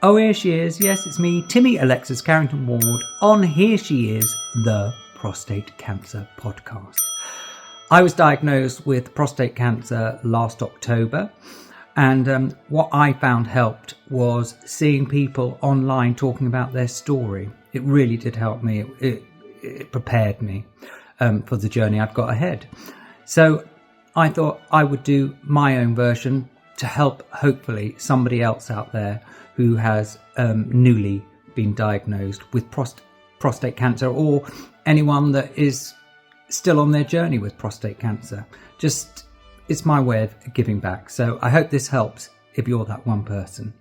Oh, here she is. Yes, it's me, Timmy Alexis Carrington Ward, on Here She Is, the Prostate Cancer Podcast. I was diagnosed with prostate cancer last October, and what I found helped was seeing people online talking about their story. It really did help me. It prepared me for the journey I've got ahead. So I thought I would do my own version to help, hopefully, somebody else out there who has newly been diagnosed with prostate cancer, or anyone that is still on their journey with prostate cancer. It's my way of giving back. So I hope this helps if you're that one person.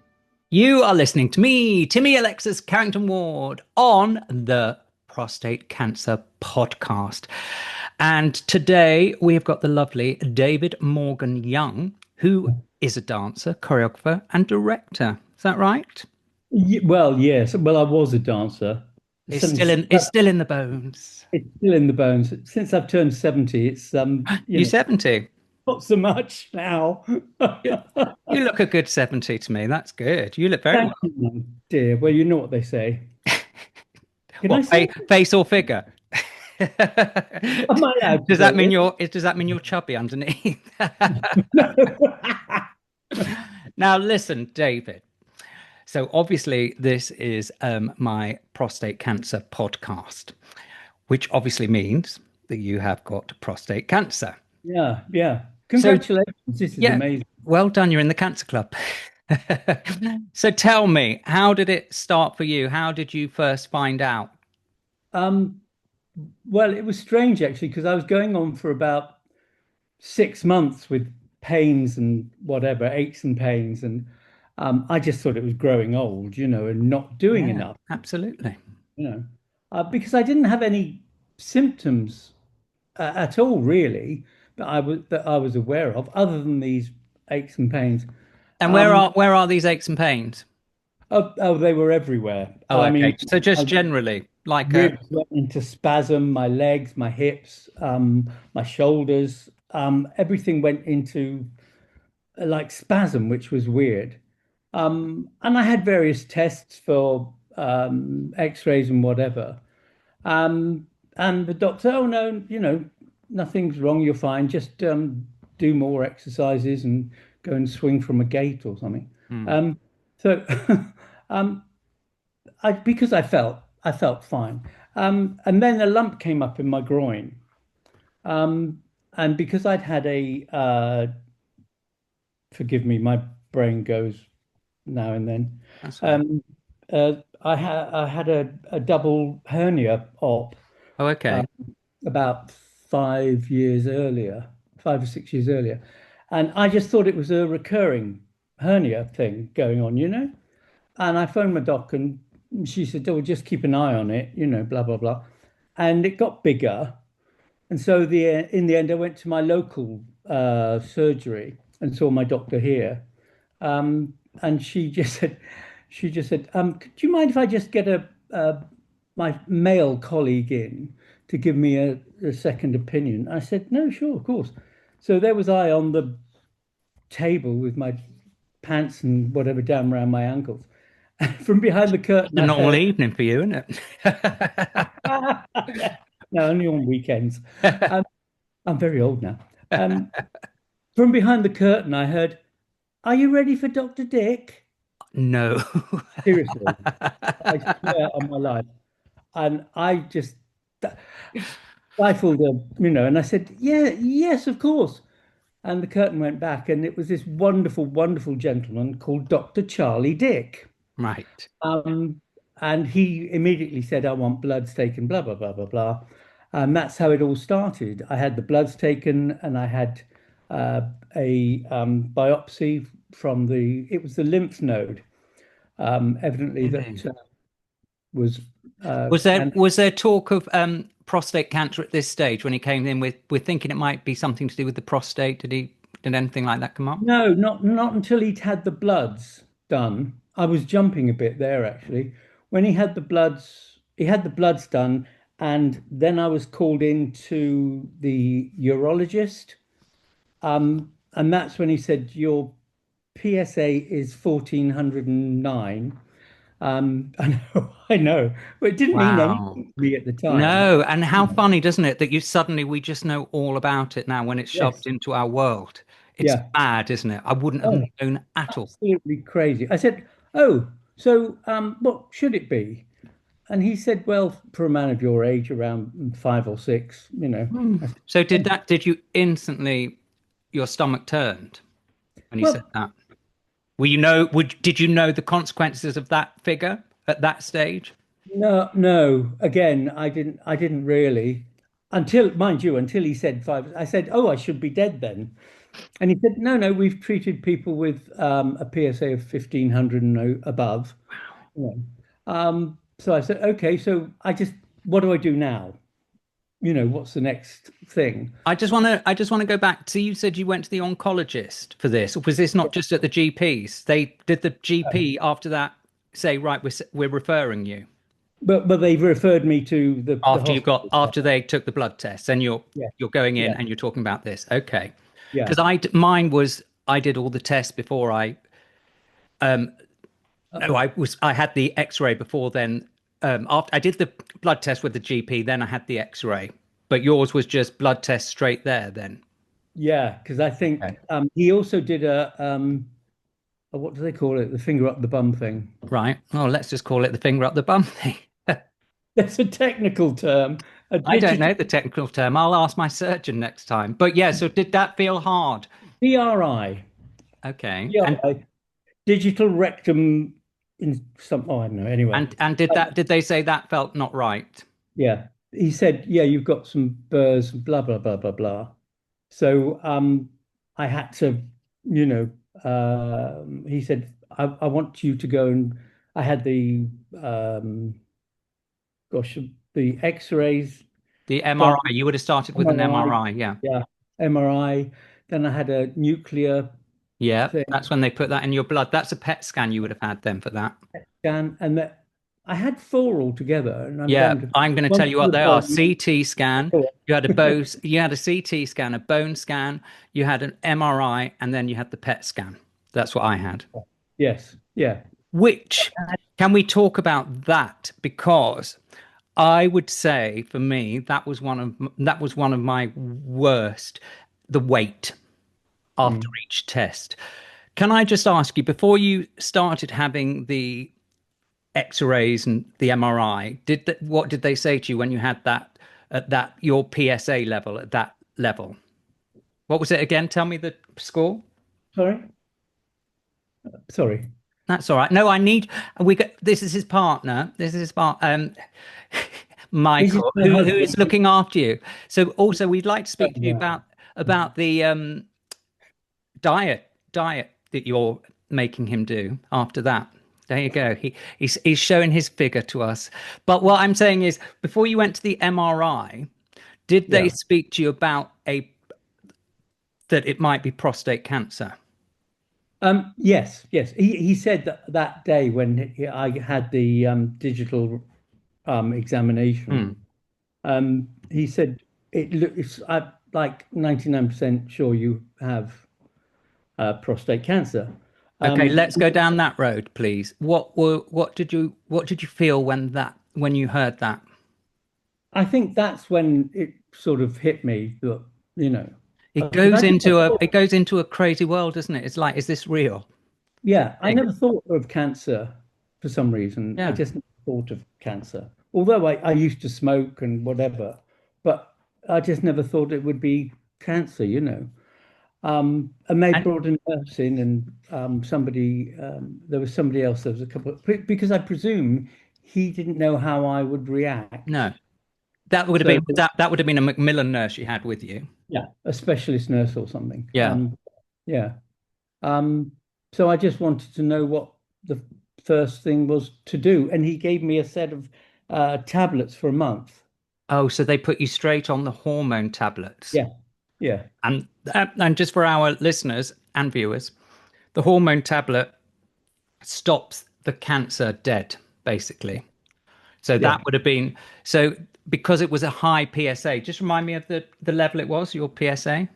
You are listening to me, Timmy Alexis Carrington Ward, on the Prostate Cancer Podcast. And today we have got the lovely David Morgan Young, who is a dancer, choreographer and director. Is that right? Well, yes. Well, I was a dancer. It's still in the bones. It's still in the bones. Since I've turned 70, it's You're 70? Not so much now. You look a good 70 to me. That's good. You look very well. You, dear. Well, you know what they say. What, face or figure? Does that mean you're chubby underneath? Now listen, David. So obviously this is my prostate cancer podcast, which obviously means that you have got prostate cancer. Yeah. Congratulations. This is amazing. Well done. You're in the cancer club. So tell me, how did it start for you? How did you first find out? Well, it was strange actually, because I was going on for about 6 months with pains and whatever, aches and pains, and I just thought it was growing old, and not doing enough. Absolutely. Because I didn't have any symptoms at all, really, that I was aware of, other than these aches and pains. And where are these aches and pains? Oh, they were everywhere. Oh, okay. I mean, so just generally, like ribs went into spasm, my legs, my hips, my shoulders, everything went into like spasm, which was weird. And I had various tests for x-rays and whatever. And the doctor, oh no, nothing's wrong, you're fine. Just do more exercises and go and swing from a gate or something. So because I felt fine. And then a lump came up in my groin. And because I'd had forgive me, my brain goes now and then. I had a double hernia op. Oh, okay. About 5 or 6 years earlier. And I just thought it was a recurring hernia thing going on, And I phoned my doc and she said, oh, just keep an eye on it, blah, blah, blah. And it got bigger. And so in the end, I went to my local surgery and saw my doctor here. And she just said, do you mind if I just get my male colleague in to give me a second opinion? I said, no, sure, of course. So there was I on the table with my pants and whatever down around my ankles. From behind the curtain. A normal evening for you, isn't it? No, only on weekends. I'm very old now. From behind the curtain, I heard, "Are you ready for Dr. Dick?" No. Seriously. I swear on my life. And I just stifled and I said, yes, of course. And the curtain went back, and it was this wonderful, wonderful gentleman called Dr. Charlie Dick. Right. And he immediately said, I want bloods taken, blah, blah, blah, blah, blah. And that's how it all started. I had the bloods taken, and I had a biopsy from it was the lymph node. Evidently that was there talk of prostate cancer at this stage when he came in with thinking it might be something to do with the prostate? Did anything like that come up? No, not until he'd had the bloods done. I was jumping a bit there actually. When he had the bloods done, and then I was called in to the urologist. And that's when he said, your PSA is 1409. I know, but it didn't mean Wow. anything to me at the time. No, and how funny, doesn't it, that you suddenly we just know all about it now when it's shoved Yes, into our world. It's yeah. mad, isn't it? I wouldn't have Oh, known at all. absolutely crazy. I said, "Oh, so what should it be?" And he said, "Well, for a man of your age, around 5 or 6, you know." Hmm. I said, So "Oh, did you instantly your stomach turned when you said well, that? Did you know the consequences of that figure at that stage? no, no. Again, I didn't really until, mind you, until he said 5. I said, "Oh, I should be dead then." And he said, "No, no, we've treated people with a PSA of 1500 and above." Yeah. So I said, "Okay, so what do I do now? What's the next thing?" I just want to go back. So you said you went to the oncologist for this. Was this not just at the GPs? They did the GP after that say, right, we're referring you But they've referred me to the hospital. after they took the blood tests, and Yeah, you're going in yeah, and you're talking about this. Okay. yeah. Because mine was I did all the tests before um no, I had the X-ray before then. After I did the blood test with the GP, then I had the X-ray. But yours was just blood test straight there then. Yeah, because I Okay. think he also did what do they call it? The finger up the bum thing. Right. Well, let's just call it the finger up the bum thing. That's a technical term. A I don't digital know the technical term. I'll ask my surgeon next time. But yeah, so did that feel hard? DRI, Okay. And DRI, digital rectum in some. Oh, I don't know. Anyway, and did they say that felt not right? yeah. He said, "Yeah, you've got some burrs, blah blah blah blah blah." So I had to, you know, he said, I want you to go and I had um, gosh, the X-rays The done, MRI, you would have started with an MRI, MRI, yeah. yeah, MRI. Then I had a nuclear Yeah, thing that's when they put that in your blood. That's a PET scan you would have had then for that. scan, and that I had four altogether, and I'm Yeah, going to I'm going to one tell you for what the they are. body. CT scan. You had a CT scan, a bone scan, you had an MRI, and then you had the PET scan. That's what I had. Yes, yeah, Which can we talk about that? Because I would say for me that was one of my worst, the wait after mm. each test. Can I just ask you before you started having the X-rays and the MRI, what did they say to you when you had that at that your PSA level at that level? What was it again? Tell me the score. Sorry, sorry. That's all right. No, I need. We got. This is his partner. This is his part. This is Michael, my who husband. is looking after you. So also, we'd like to speak to you Yeah. about the diet that you're making him do after that. There you go. He's showing his figure to us. But what I'm saying is, before you went to the MRI, did they Yeah. speak to you about a that it might be prostate cancer? Yes, yes. He said that that day when I had the digital Hmm. examination, he said it's I'm like 99% sure you have prostate cancer. Okay, Um, let's go down that road, please. What did you feel when you heard that? I think that's when it sort of hit me that, you know, It because goes into a crazy world, doesn't it? It's like, is this real? yeah, I Thing. never thought of cancer for some reason. I Yeah. just never thought of cancer. Although I used to smoke and whatever, but I just never thought it would be cancer, you know. And they And brought a nurse in and there was somebody else, there was a couple, because I presume he didn't know how I would react. no, that would have So been that would have been a Macmillan nurse you had with you. yeah, a specialist nurse or something. Yeah. Yeah. Um, so I just wanted to know what the first thing was to do. And he gave me a set of tablets for a month. Oh, so they put you straight on the hormone tablets. Yeah, yeah, And just for our listeners and viewers, the hormone tablet stops the cancer dead, basically. So that yeah. would have been so because it was a high PSA. Just remind me of the level it was, your PSA.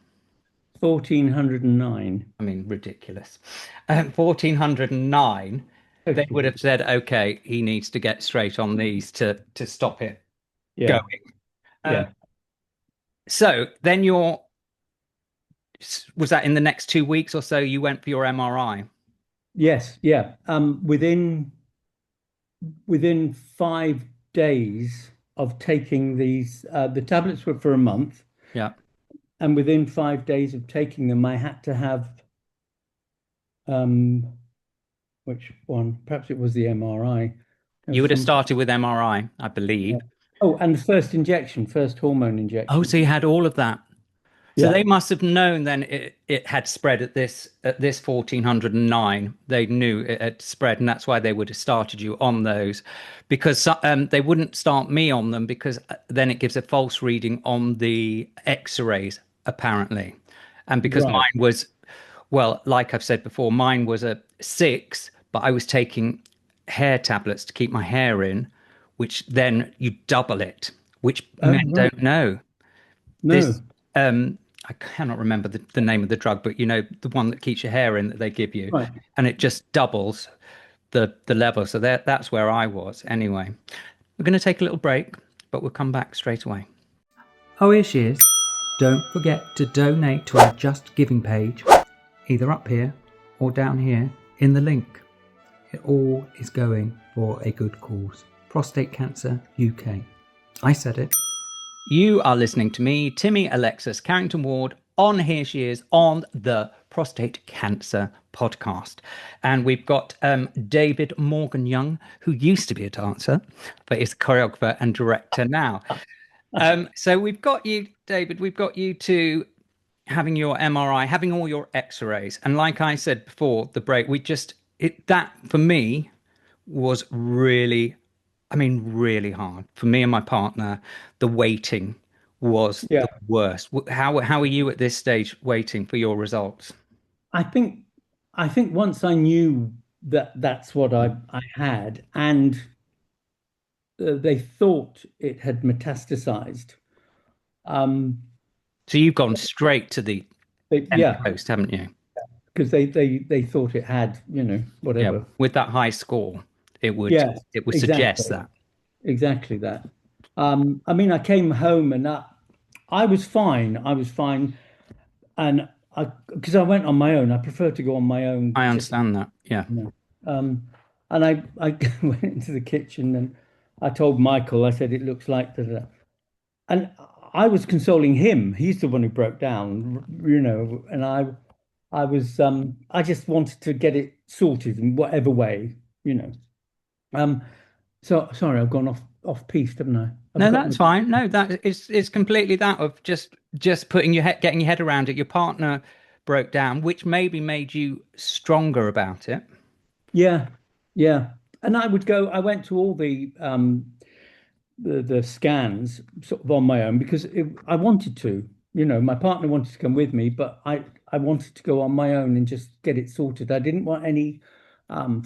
1409. I mean, ridiculous. 1409. they would totally. have said, okay, he needs to get straight on these to stop it going. Yeah, Um, yeah. so then was that in the next 2 weeks or so you went for your MRI? Yes, yeah. Within 5 days of taking these, the tablets were for a month, Yeah. and within 5 days of taking them, I had to have um, which one? Perhaps it was the MRI. There You was would have some. started with MRI, I Yeah. believe. Oh, and the first injection, first hormone Oh, injection. so you had all of that. So Yeah, they must have known then it had spread at this 1409. They knew it had spread, and that's why they would have started you on those, because they wouldn't start me on them because then it gives a false reading on the X-rays apparently, and because right. mine was, well, like I've said before, mine was a 6, but I was taking hair tablets to keep my hair in, which then you double it, which Oh, men right. don't know. This No, I cannot remember the name of the drug, but the one that keeps your hair in that they give you, right. and it just doubles the level. So that's where I was anyway. We're going to take a little break, but we'll come back straight away. Oh, here she is. Don't forget to donate to our Just Giving page, either up here or down here in the link. It all is going for a good cause. Prostate Cancer UK. I said it. You are listening to me, Timmy Alexis Carrington Ward, on Here She Is on the Prostate Cancer podcast. And we've got David Morgan Young, who used to be a dancer, but is a choreographer and director now. So we've got you, David, we've got you to having your MRI, having all your x-rays. And like I said before the break, that for me was really, I mean, really hard. For me and my partner, the waiting was Yeah. the worst. How are you at this stage waiting for your results? I think I think once I knew that that's what I had, and they thought it had metastasized. Um, So you've gone straight to the end yeah, coast, haven't you? because they thought it had, Yeah, whatever. with that high score, it would Yes, it would suggest exactly. that. Exactly that. I mean, I came home and I was fine. I was fine, and because I went on my own. I prefer to go on my own. I Just understand that. Yeah. you know. And I went into the kitchen and I told Michael. I said it looks like that, and I was consoling him. He's the one who broke down, And I just wanted to get it sorted in whatever way, you know. Um, so sorry, I've gone off piste, haven't I? I've No, forgotten that's fine. No, that is it's completely that of just putting getting your head around it. Your partner broke down, which maybe made you stronger about it. Yeah, yeah. And I went to all the scans sort of on my own because I wanted to. My partner wanted to come with me, but I wanted to go on my own and just get it sorted. I didn't want any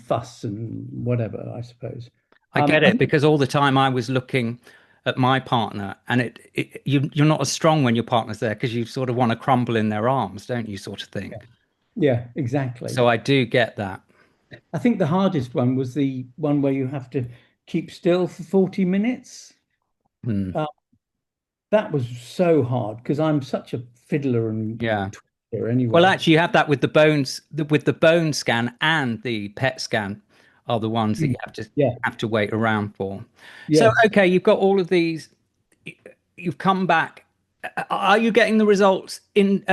fuss and whatever, I suppose. I get I it think because all the time I was looking at my partner, and you're not as strong when your partner's there because you sort of want to crumble in their arms, don't you, sort of thing. yeah, exactly. So I do get that. I think the hardest one was the one where you have to keep still for 40 minutes. Hmm. Uh, that was so hard because I'm such a fiddler and Yeah. twister Well, anyway. actually, you have that with the bones, with the bone scan and the PET scan are the ones that Mm. you Yeah, have to wait around for. So, yes. okay, you've got all of these. You've come back. Are you getting the results in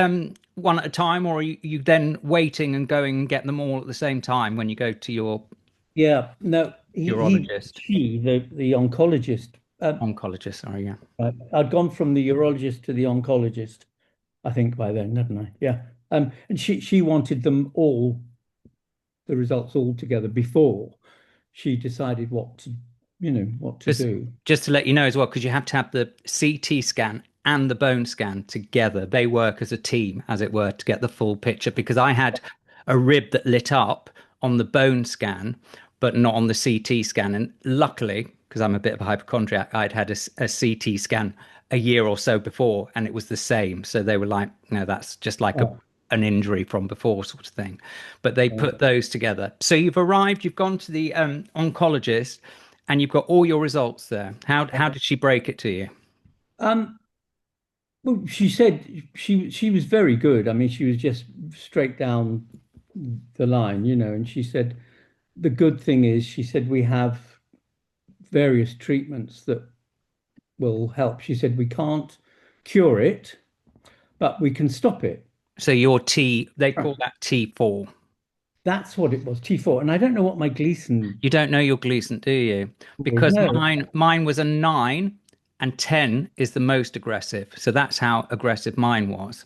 one at a time, or are you then waiting and going and get them all at the same time when you go to your Yeah, no, urologist, the oncologist. oncologist? Sorry, yeah. I'd gone from the urologist to the oncologist, I think by then, hadn't I? Yeah. And she wanted them all, the results all together before she decided what to Just do. just to let you know as well, because you have to have the CT scan and the bone scan together. They work as a team, as it were, to get the full picture. Because I had a rib that lit up on the bone scan, but not on the CT scan. And luckily, because I'm a bit of a hypochondriac, I'd had a CT scan a year or so before, and it was the same. So they were like, "No, that's just like a Oh, an injury from before, sort of thing. But they put those together. So you've arrived, you've gone to the oncologist, and you've got all your results there. How did she break it to you? Um, well, she said she was very good. I mean, she was just straight down the line, and she said the good thing is, she said, we have various treatments that will help. She said we can't cure it, but we can stop it. So your T, they call that T4. That's what it was, T4. And I don't know what my Gleason You don't know your Gleason, do you? is. Because No, mine was a 9 and 10 is the most aggressive. So that's how aggressive mine was.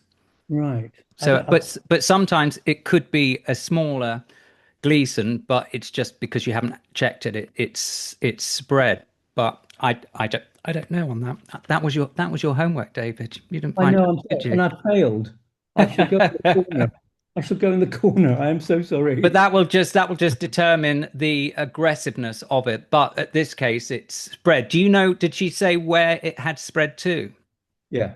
right. So but sometimes it could be a smaller Gleason, but it's just because you haven't checked it. It's spread. But I don't know on that. That was your homework, David. You didn't I find know out, I'm did sorry, you? and I failed. I shall go in the corner. I shall go in the corner. I am so But sorry. that will just determine the aggressiveness of it. But at this case, it's spread. Do you know? Did she say where it had spread to? Yeah,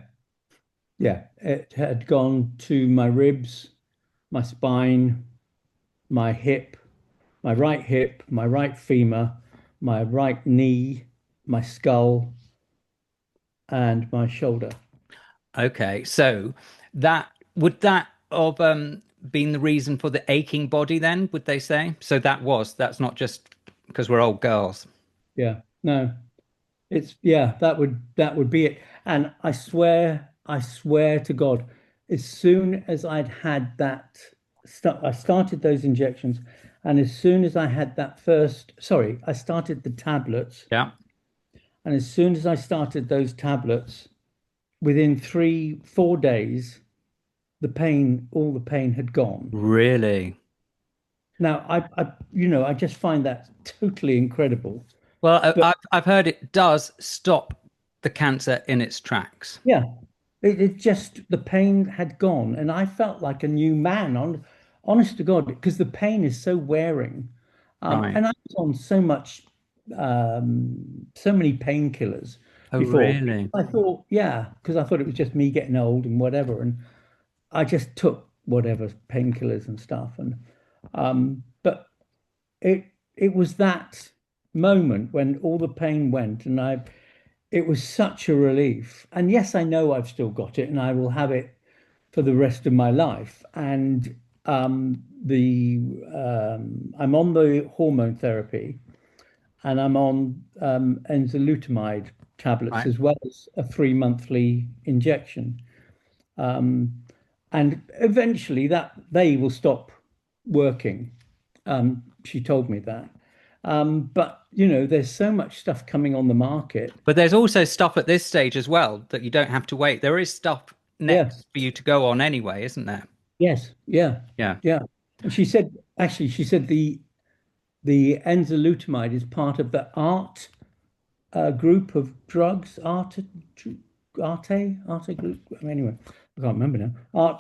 yeah. It had gone to my ribs, my spine, my hip, my right hip, my right femur, my right knee, my skull, and my shoulder. Okay, so that have been the reason for the aching body then, would they say? So that's not just because we're old girls. Yeah, no, it's yeah, that would be it. And I swear to God, as soon as I'd had that, I started those injections, and as soon as I had that first, sorry, I started the tablets, Yeah. and as soon as I started those tablets, within 3, 4 days, all the pain had gone. Really? Now, I just find that totally incredible. Well, But I've heard it does stop the cancer in its tracks. yeah, it just the pain had gone, and I felt like a new man. Honest to God, because the pain is so wearing, Right. and I was on so many painkillers Oh, before. really? I thought, yeah, because I thought it was just me getting old and whatever, and I just took whatever painkillers and stuff, and but it was that moment when all the pain went, and it was such a relief. And yes, I know I've still got it, and I will have it for the rest of my life. And the I'm on the hormone therapy, and I'm on enzalutamide tablets, Right. as well as a 3 monthly injection. Um, and eventually that they will stop working. She told me that. But there's so much stuff coming on the market. But there's also stuff at this stage as well that you don't have to wait. There is stuff Yeah. next for you to go on anyway, isn't there? Yes. Yeah. Yeah. Yeah. And she said the enzalutamide is part of the ART group of drugs. Arte group. Anyway, I can't remember now.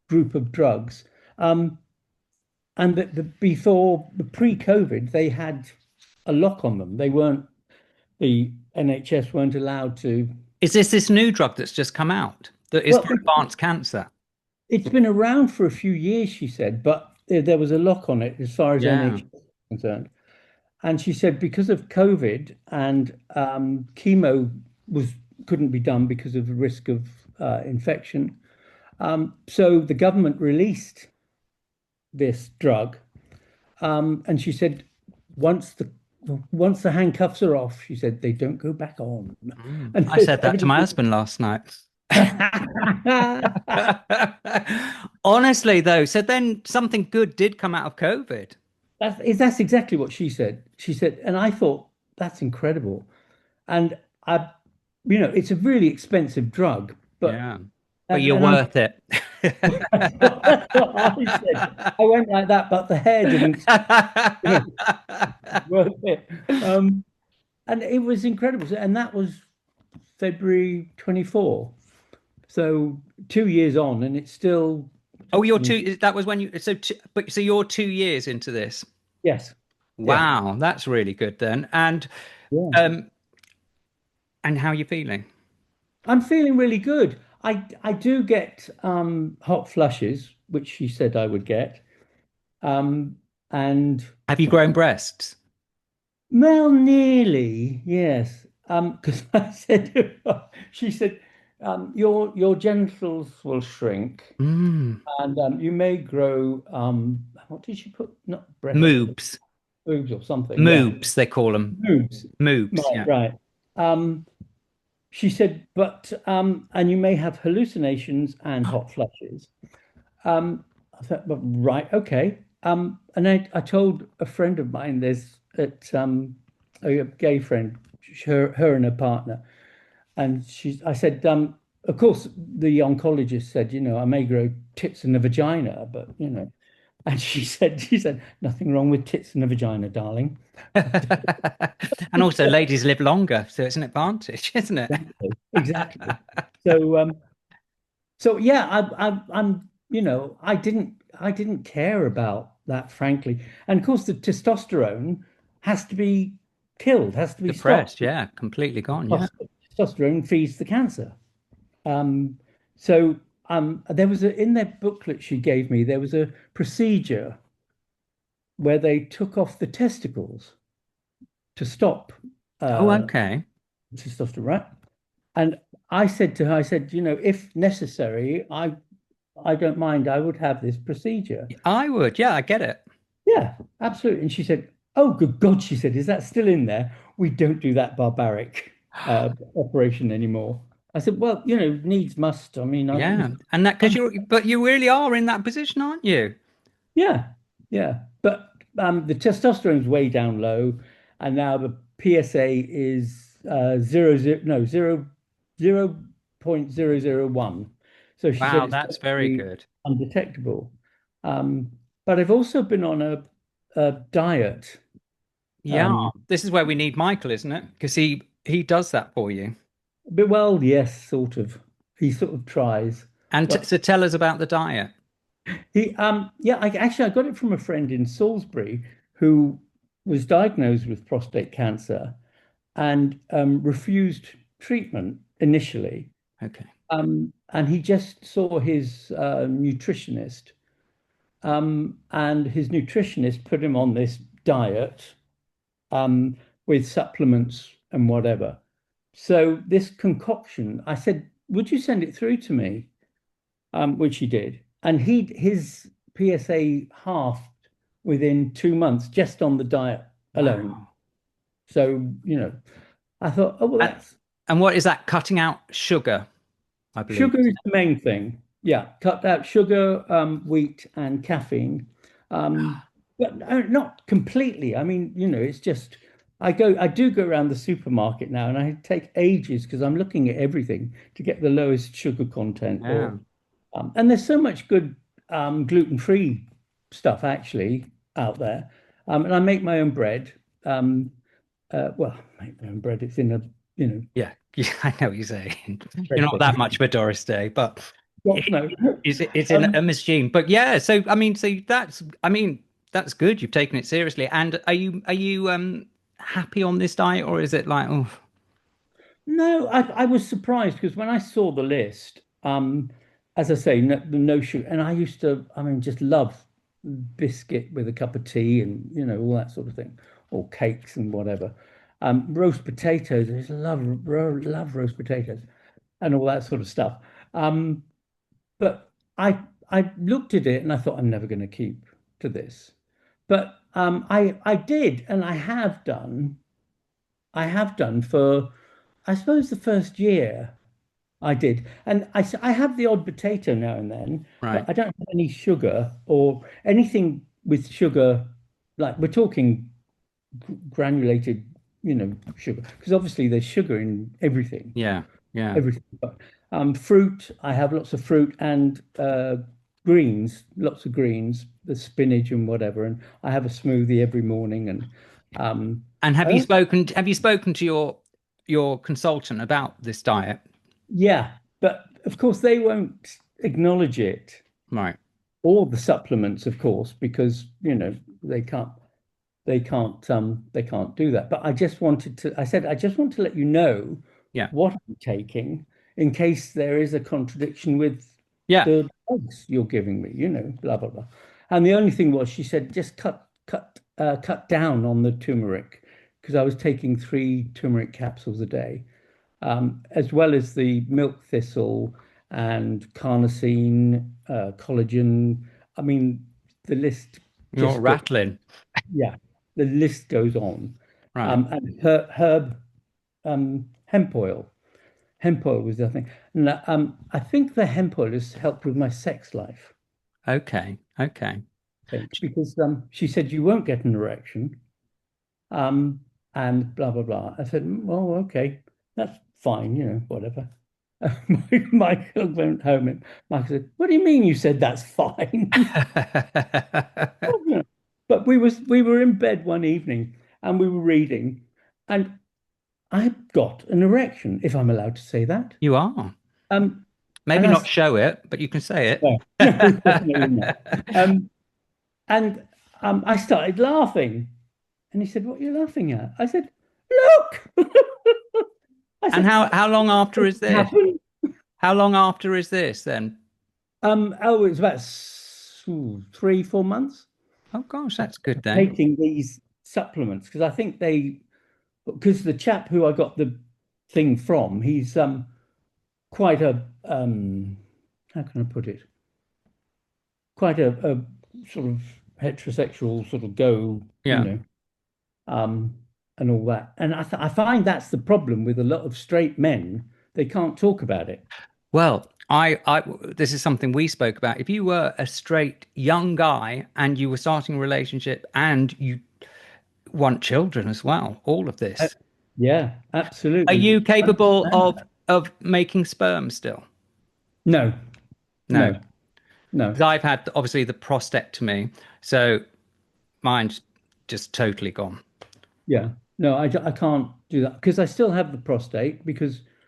Group of drugs. And before the pre-COVID, they had a lock on them. The NHS weren't allowed to. Is this new drug that's just come out that is Well, for advanced cancer? it's been around for a few years, she said, but there was a lock on it as far as Yeah. NHS is concerned. And she said because of COVID and chemo was couldn't be done because of the risk of infection. So the government released this drug. And she said, once the once the handcuffs are off, she said they don't go back on. And I said that to my husband last night. Honestly, though, so then something good did come out of COVID. that's exactly what she said. She said, and I thought that's incredible. And it's a really expensive drug, but Yeah. But and, you're and I'm worth it. that's what I said. I went like that, but the hair didn't worth it. And it was incredible. And that was February 24. So 2 years on, and it's still Oh, you're mm, two. That was when you. So you're 2 years into this. yes, yeah, Wow, that's really good then. yeah. Um, and how are you feeling? I'm feeling really good. I do get hot flushes, which she said I would get. Um, and Have you grown breasts? well, nearly, yes. Because I said to her, she said, your genitals will shrink, Mm. and you may grow. What did she put? Not breasts, but Moobs. boobs or something. Yeah, Moobs, they call them. boobs. Moobs, Right, yeah. right. Um, she said, but and you may have hallucinations and hot flushes. I thought, well, right, okay. And I told a friend of mine, there's at a gay friend, her and her partner, and I said, of course, the oncologist said, I may grow tits and a vagina, but and she said, nothing wrong with tits and a vagina, darling. And also, ladies live longer, so it's an advantage, isn't it? Exactly, exactly. So, so yeah, I didn't care about that, frankly. And of course, the testosterone has to be killed, has to be stopped. Depressed, yeah, completely gone, yeah. Because testosterone feeds the cancer. Um, so there was in their booklet she gave me, there was a procedure where they took off the testicles to stop Oh, uh, okay. testosterone, right? And I said to her, I said, if necessary, I don't mind. I would have this procedure. I would, yeah, I get it. Yeah, absolutely. And she said, "Oh, good God," she said, "is that still in there? We don't do that barbaric operation anymore." I said, "Well, needs must. I mean, Yeah, and that because but you really are in that position, aren't you? yeah, yeah." But the testosterone's way down low, and now the PSA is zero zero no zero 0.001. So she said Wow, it's that's very definitely good. undetectable. Um, but I've also been on a diet. Yeah, Um, this is where we need Michael, isn't it? Because he does that for you. but well, yes, sort of. He sort of tries, And but so tell us about the diet. yeah, I got it from a friend in Salisbury who was diagnosed with prostate cancer and refused treatment initially. Okay. And he just saw his nutritionist, and his nutritionist put him on this diet um, with supplements and whatever. So this concoction, I said, "Would you send it through to me?" Which he did, and his PSA halved within 2 months just on the diet alone. Wow. So I thought, oh well, And, that's and what is that? Cutting out sugar, I believe. sugar is the main thing. Yeah, cut out sugar, wheat, and caffeine. But not completely. I mean, it's just I do go around the supermarket now, and I take ages because I'm looking at everything to get the lowest sugar content. Yeah. And there's so much good gluten-free stuff actually out there. And I make my own bread. Well, I make my own bread. It's in a Yeah, yeah, I know what you're saying. You're bread not that thing. much of a Doris Day, but Well, it, no. it's in Um, a machine. But yeah, so I mean, that's good. You've taken it seriously. And are you happy on this diet, or is it like, oh, No, I was surprised because when I saw the list, as I say, no sugar, and I used to, I mean, just love biscuit with a cup of tea and all that sort of thing, or cakes and whatever. Roast potatoes, I just love roast potatoes and all that sort of stuff. Um, but I looked at it and I thought I'm never going to keep to this, but I did, and I have done for, I suppose, the first year. I did. And I have the odd potato now and then, but right? I don't have any sugar or anything with sugar. Like we're talking granulated, sugar, because obviously there's sugar in everything, Yeah, yeah. everything. But fruit, I have lots of fruit and greens, lots of greens, the spinach and whatever. And I have a smoothie every morning. And And have I you also, spoken to your consultant about this diet? yeah, but of course they won't acknowledge it. Right. Or the supplements, of course, because they can't they can't do that. But I just wanted to I said I just want to let you know Yeah. what I'm taking in case there is a contradiction with Yeah. the drugs you're giving me, blah blah blah. And the only thing was, she said, just cut down on the turmeric, because I was taking 3 turmeric capsules a day, as well as the milk thistle and carnosine, collagen. I mean, the list You're just goes, rattling. yeah, the list goes on. Right. And herb, hemp oil. Hemp oil was the thing. And I think the hemp oil has helped with my sex life, Okay. Okay. I think, because she said you won't get an erection, um, and blah blah blah. I said, well, okay, that's fine, whatever. Michael went home and Michael said, "What do you mean you said that's fine?" But we were in bed one evening and we were reading, and I got an erection, if I'm allowed to say that. You are. Um, Maybe and I not said, show it, but you can say it. no, no, definitely not. And I started laughing, and he said, "What are you laughing at?" I said, "Look." I And said, how long after is "What this? happened?" How long after is this then? Oh, it was about 3, 4 months Oh gosh, that's good then. taking these supplements, because I think because the chap who I got the thing from, he's quite a how can I put it? Quite a sort of heterosexual sort of go, Yeah. um, and all that. And I find that's the problem with a lot of straight men. They can't talk about it. Well, this is something we spoke about. If you were a straight young guy and you were starting a relationship and you want children as well, all of Uh, this, yeah, are absolutely. you I capable understand that. of making sperm still? No, No, no, no. because I've had obviously the prostatectomy, so mine's just totally gone. Yeah, no, I can't do that because I still have the prostate,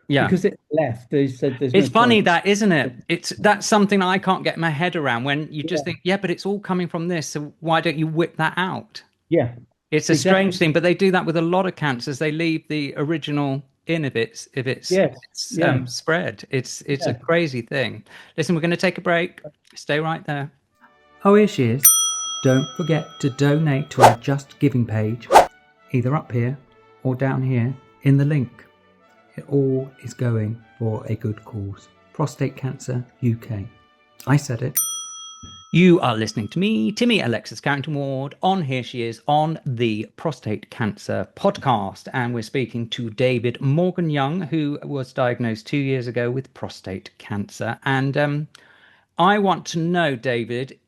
Yeah. because it left. They said there's It's no funny point. that, isn't it? That's something I can't get my head around when you just Yeah, think, yeah, but it's all coming from this, so why don't you whip that out? yeah, It's a exactly. strange thing, but they do that with a lot of cancers. They leave the original in if Yes, it's yeah, spread. It's a yeah. crazy thing. Listen, we're going to take a break. Stay right there. Oh, here she is. Don't forget to donate to our Just Giving page, either up here or down here in the link. It all is going for a good cause. Prostate Cancer UK. I said it. You are listening to me, Timmy Alexis Carrington Ward, on Here She Is on the Prostate Cancer podcast. And we're speaking to David Morgan Young, who was diagnosed 2 years ago with prostate cancer. And I want to know, David,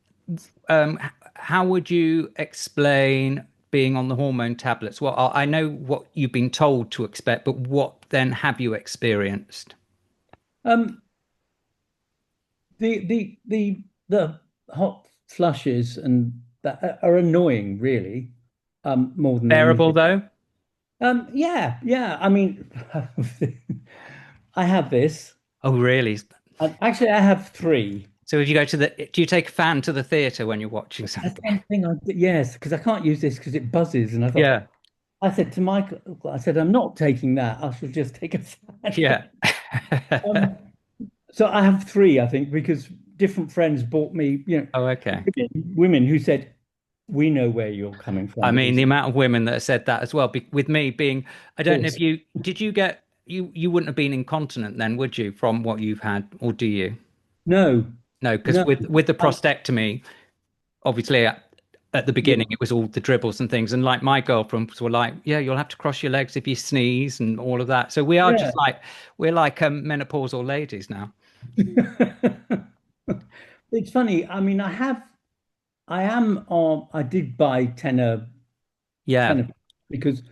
how would you explain being on the hormone tablets? Well, I know what you've been told to expect, but what then have you experienced? Um, the hot flushes and that are annoying, really, more than Bearable, anything. though? Yeah, yeah. I mean, I have this, Oh, really? and actually, I have three. So if you go to do you take a fan to the theatre when you're watching That's something? one thing I did, yes, because I can't use this because it buzzes. And Yeah. I said to Michael, I said, I'm not taking that. I should just take a Yeah. fan. Um, so I have three, I think, because different friends bought me, Oh, okay. women who said, we know where you're coming I from with mean, these. the Of amount of women that have said that as well. With me being, I don't know if course. you did you get you wouldn't have been incontinent then, would you, from what you've had, or do you? No, No, because no. with the Um, prostatectomy, obviously at the yeah, beginning it was all the dribbles and things, and like my girlfriends were like, yeah, you'll have to cross your legs if you sneeze and all of that. So we are yeah. just like we're like menopausal ladies now. It's funny. I mean, I did buy Yeah, tenner because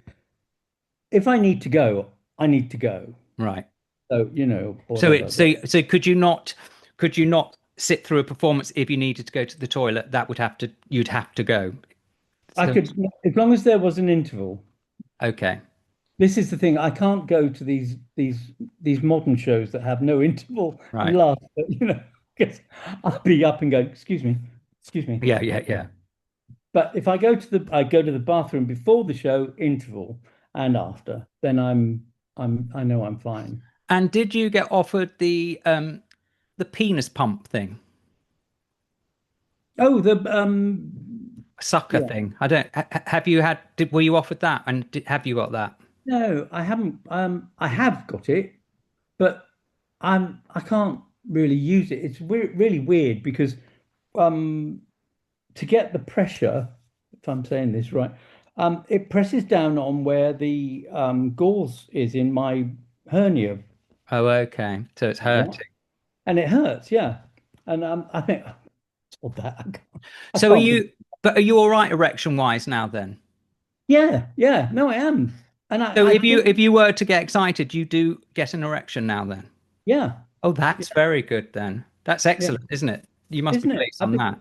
if I need to go, I need to go. right. So, So whatever. it so could you not sit through a performance if you needed to go to the toilet? That would have to you'd have to go. I So could, as long as there was an interval. okay, This is the thing. I can't go to these modern shows that have no interval and right. laugh, because I'll be up and go, excuse me. Yeah, yeah, yeah. But if I go to the bathroom before the show interval and after, then I know I'm fine. And did you get offered the penis pump thing, Oh, the sucker yeah. thing? I don't. Have you had? Were you offered that? And have you got that? No, I haven't. I have got it, but I can't really use it. It's really weird because um, to get the pressure, if I'm saying this right, it presses down on where the gauze is in my hernia, Oh, okay. So it's yeah, hurting. and it hurts, yeah. And I think all that I So are can't be. you? But are you all right erection wise now then? Yeah, yeah. No, I am, and So I do. if you were to get excited, you do get an erection now then? Yeah, Oh, yeah, that's very good then. That's yeah. excellent, isn't it? You must be Isn't it? pleased on that.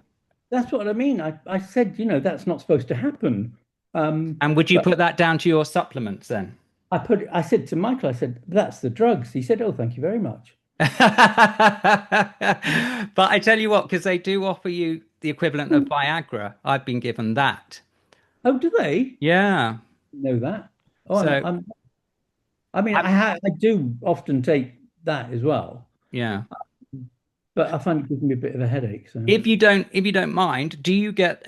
That's what I mean. I said, that's not supposed to happen. And would you But put that down to your supplements then? I said to Michael, I said, that's the drugs. He said, oh, thank you very much. But I tell you what, because they do offer you the equivalent of Viagra. I've been given that. Oh, do they Yeah. know that? Oh, So, I mean, I, I do often take that as well, yeah. but I find it gives me a bit of a headache. So, If you don't mind, do you get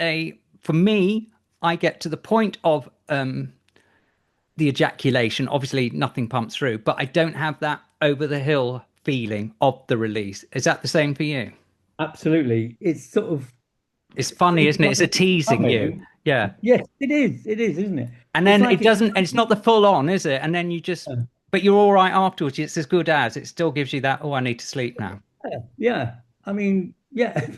for me, I get to the point of the ejaculation. Obviously, nothing pumps through, but I don't have that over the hill feeling of the release. Is that the same for you? absolutely. It's sort of, It's funny, it's isn't it? It's a like teasing you. coming. Yeah. Yes, it is. It is, isn't it? And It's then like it it's doesn't, and it's not the full on, is it? And then but you're all right afterwards. It's as good as it still gives you that, oh, I need to sleep now. yeah, yeah. I mean, yeah.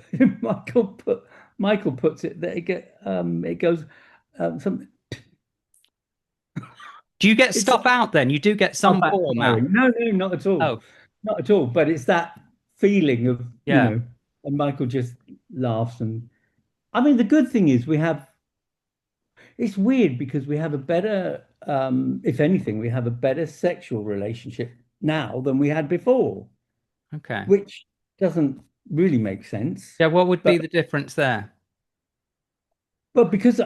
Michael put Michael puts it that it goes some Do you get it's stuff out then? You do get oh, some form out. backfiring. No, no, not at all. Oh, Not at all. But it's that feeling of, yeah. and Michael just laughs. And I mean, the good thing is it's weird because we have a better, if anything, we have a better sexual relationship now than we had before, Okay. which doesn't really make sense. Yeah, what would But be the difference there? but because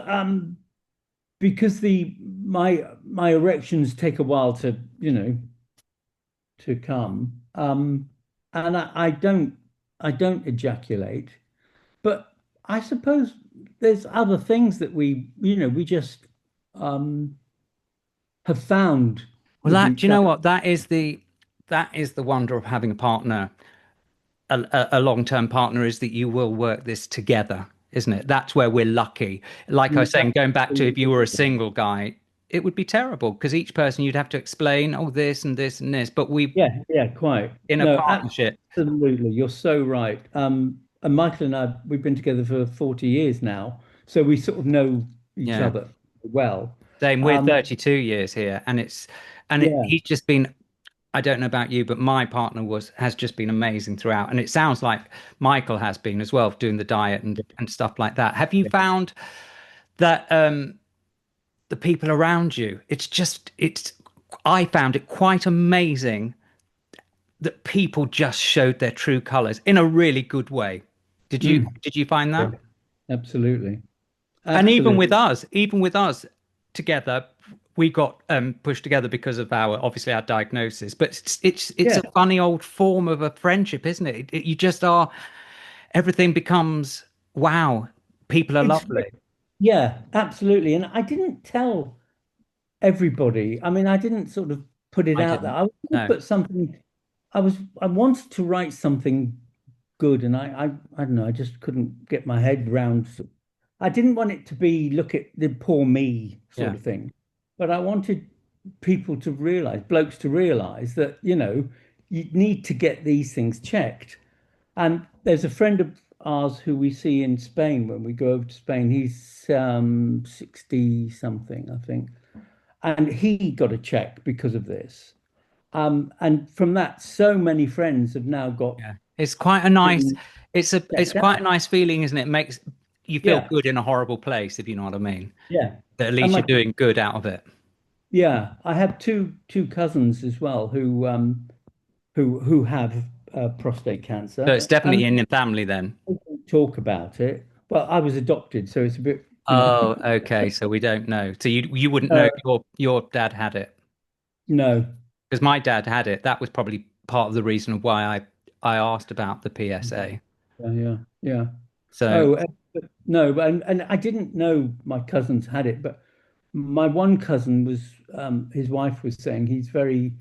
the my erections take a while to, to come. And I don't ejaculate, but I suppose there's other things that we just um, have found Well, with do each you know other. what? That is the wonder of having a partner, a long-term partner, is that you will work this together, isn't it? That's where we're lucky. Like I was saying, going back to if you were a single guy, it would be terrible because each person you'd have to explain, oh, this and this and this. But we, Yeah, yeah, quite. in a No, partnership, absolutely. You're so right. And Michael and we've been together for 40 years now, so we sort of know each yeah. other well. Same, we're Um, 32 years here, and yeah, he's just been. I don't know about you, but my partner has just been amazing throughout, and it sounds like Michael has been as well, doing the diet and stuff like that. Have you yeah. found that the people around you? It's. I found it quite amazing that people just showed their true colors in a really good way. Did you Mm, did you find yeah, that? absolutely. And Absolutely. even with us together, we got pushed together because of obviously our diagnosis. But it's Yeah. a funny old form of a friendship, isn't it? You just are. Everything becomes wow. People are It's lovely. yeah, absolutely. And I didn't tell everybody. I mean, I didn't sort of put it I out there. didn't. I was gonna No. put something. I wanted to write something good, and I don't know. I just couldn't get my head round. I didn't want it to be look at the poor me sort Yeah. of thing, but I wanted people to realize, blokes to realize that you need to get these things checked. And there's a friend of ours who we see in Spain when we go over to Spain. He's 60 something, I think. And he got a check because of this. And from that, so many friends have now got Yeah. It's quite a nice. things It's checked quite a out. nice feeling, isn't it? It makes you feel Yeah, good in a horrible place, if you know what I mean. yeah. That at And least you're doing good out of it. yeah, I have two cousins as well who have prostate So cancer, it's definitely and in the family then. they don't talk about it. Well, I was adopted, so it's a bit, Oh, okay. So we don't know. So you wouldn't know uh, if your dad had it. no. because my dad had it. That was probably part of the reason why I asked about the PSA. Yeah. So Oh, but no, and I didn't know my cousins had it, but my one cousin was, his wife was saying he's very,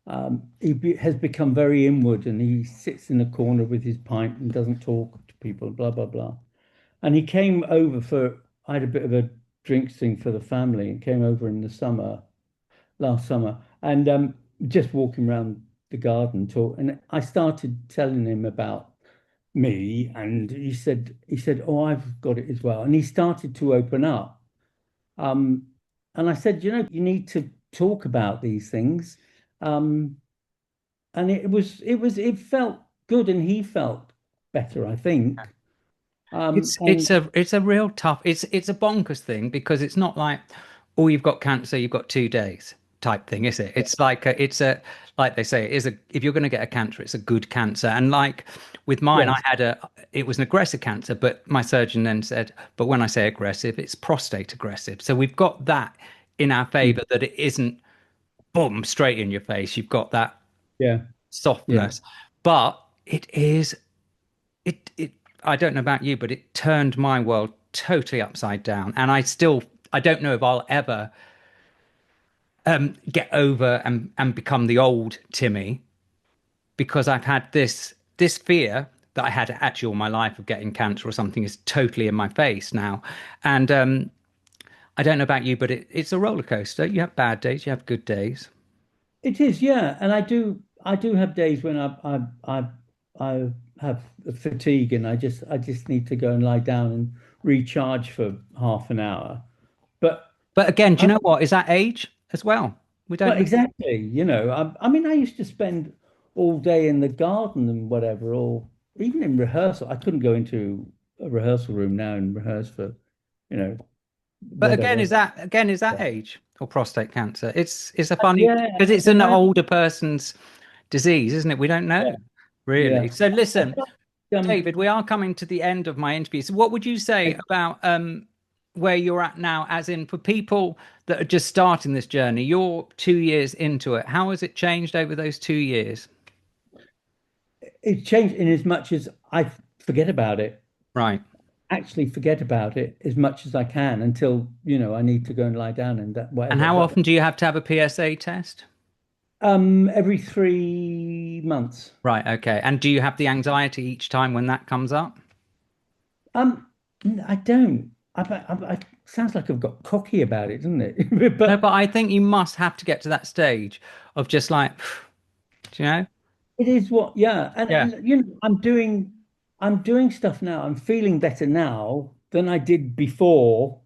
has become very inward, and he sits in a corner with his pint and doesn't talk to people, blah blah blah. And he came over for, I had a bit of a drinks thing for the family, and came over in the summer, last summer, and just walking around the garden talk, and I started telling him about me, and he said, "Oh, I've got it as well." And he started to open up. Um, and I said, you need to talk about these things. Um, and it felt good, and he felt better, I think. And it's a real tough. It's a bonkers thing because it's not like, oh, you've got cancer, you've got 2 days type thing, is it? It's like like they say, it is a if you're going to get a cancer, it's a good cancer. And like with mine, yes, it was an aggressive cancer, but my surgeon then said, but when I say aggressive, it's prostate aggressive. So we've got that in our favor, that it isn't boom straight in your face. You've got that yeah, yeah. softness, but it is it I don't know about you, but it turned my world totally upside down. And I don't know if I'll ever get over and become the old Timmy, because I've had this fear that I had actually all my life of getting cancer or something is totally in my face now. And I don't know about you, but it's a roller coaster. You have bad days, you have good days. It is, yeah. And I do have days when I have fatigue, and I just need to go and lie down and recharge for half an hour. But But again, do you I, know what? Is that age as well? We don't well, know. exactly, I mean, I used to spend all day in the garden and whatever, or even in rehearsal. I couldn't go into a rehearsal room now and rehearse for, you know, But again, whatever. is that age or prostate cancer? It's a funny Yeah, because I it's can an imagine. older person's disease, isn't it? We don't Yeah, know really. yeah. So I listen, felt, David, we are coming to the end of my interview. So what would you say about where you're at now, as in for people that are just starting this journey? You're 2 years into it. How has it changed over those 2 years? it changed in as much as I forget about it. Right. Actually forget about it as much as I can until, I need to go and lie down and that And whatever. how But often do you have to have a PSA test? every 3 months. Right. Okay. And do you have the anxiety each time when that comes up? Um, I don't. Sounds like I've got cocky about it, doesn't it? No, But but I think you must have to get to that stage of just like, do you know? it is what, yeah. And, Yeah. and I'm doing stuff now. I'm feeling better now than I did before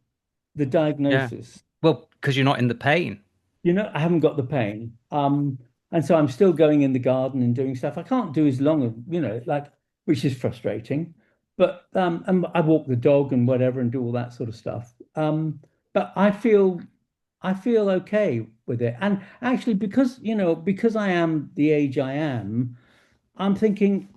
the Yeah. diagnosis. Well, because you're not in the pain. I haven't got the pain. And so I'm still going in the garden and doing stuff. I can't do as long as, like, which is frustrating. But and I walk the dog and whatever and do all that sort of stuff. But I feel okay with it. And actually, because I am the age I am, I'm thinking,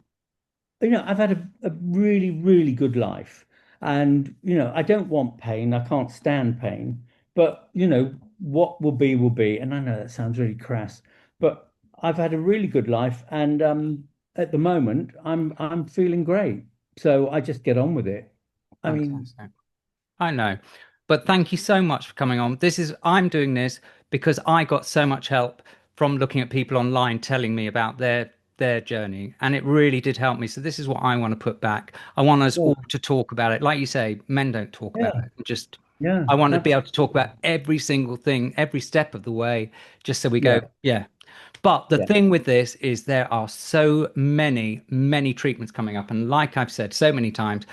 I've had a really, really good life. And, I don't want pain. I can't stand pain. But, what will be, will be. And I know that sounds really crass, but I've had a really good life. And at the moment, I'm feeling great. So I just get on with it. I mean, Fantastic. I know. But thank you so much for coming on. I'm doing this because I got so much help from looking at people online telling me about their journey, and it really did help me. So this is what I want to put back. I want us yeah, all to talk about it. Like you say, men don't talk about yeah, it. Just yeah, I want to be able to talk absolutely. about every single thing, every step of the way, just so we go, Yeah, yeah. But the yeah, thing with this is there are so many, many treatments coming up. And like I've said so many times,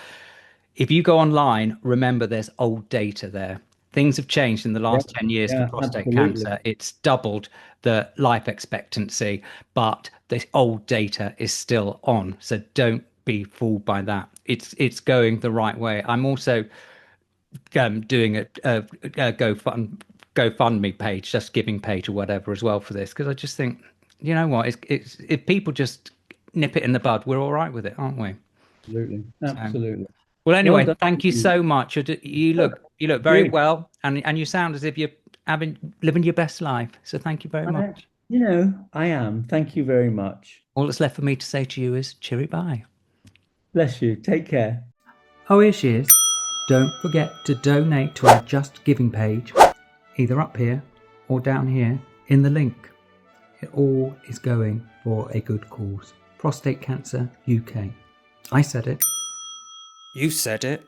if you go online, remember there's old data there. Things have changed in the yeah, last 10 years for yeah, prostate absolutely. cancer. It's doubled the life expectancy, but the old data is still on. So don't be fooled by that. It's going the right way. I'm also doing a GoFundMe page, just giving page or whatever as well for this, because I just think, you know what, it's if people just nip it in the bud, we're all right with it, aren't we? Absolutely. So. Absolutely. Well, Well anyway, done. thank you so much. You look very You. well, and you sound as if you're having living your best life. So thank you very I, much. I am. Thank you very much. All that's left for me to say to you is cheery bye. Bless you. Take care. Oh, here she is. Don't forget to donate to our Just Giving page, either up here or down here in the link. It all is going for a good cause. Prostate Cancer UK. I said it. You said it.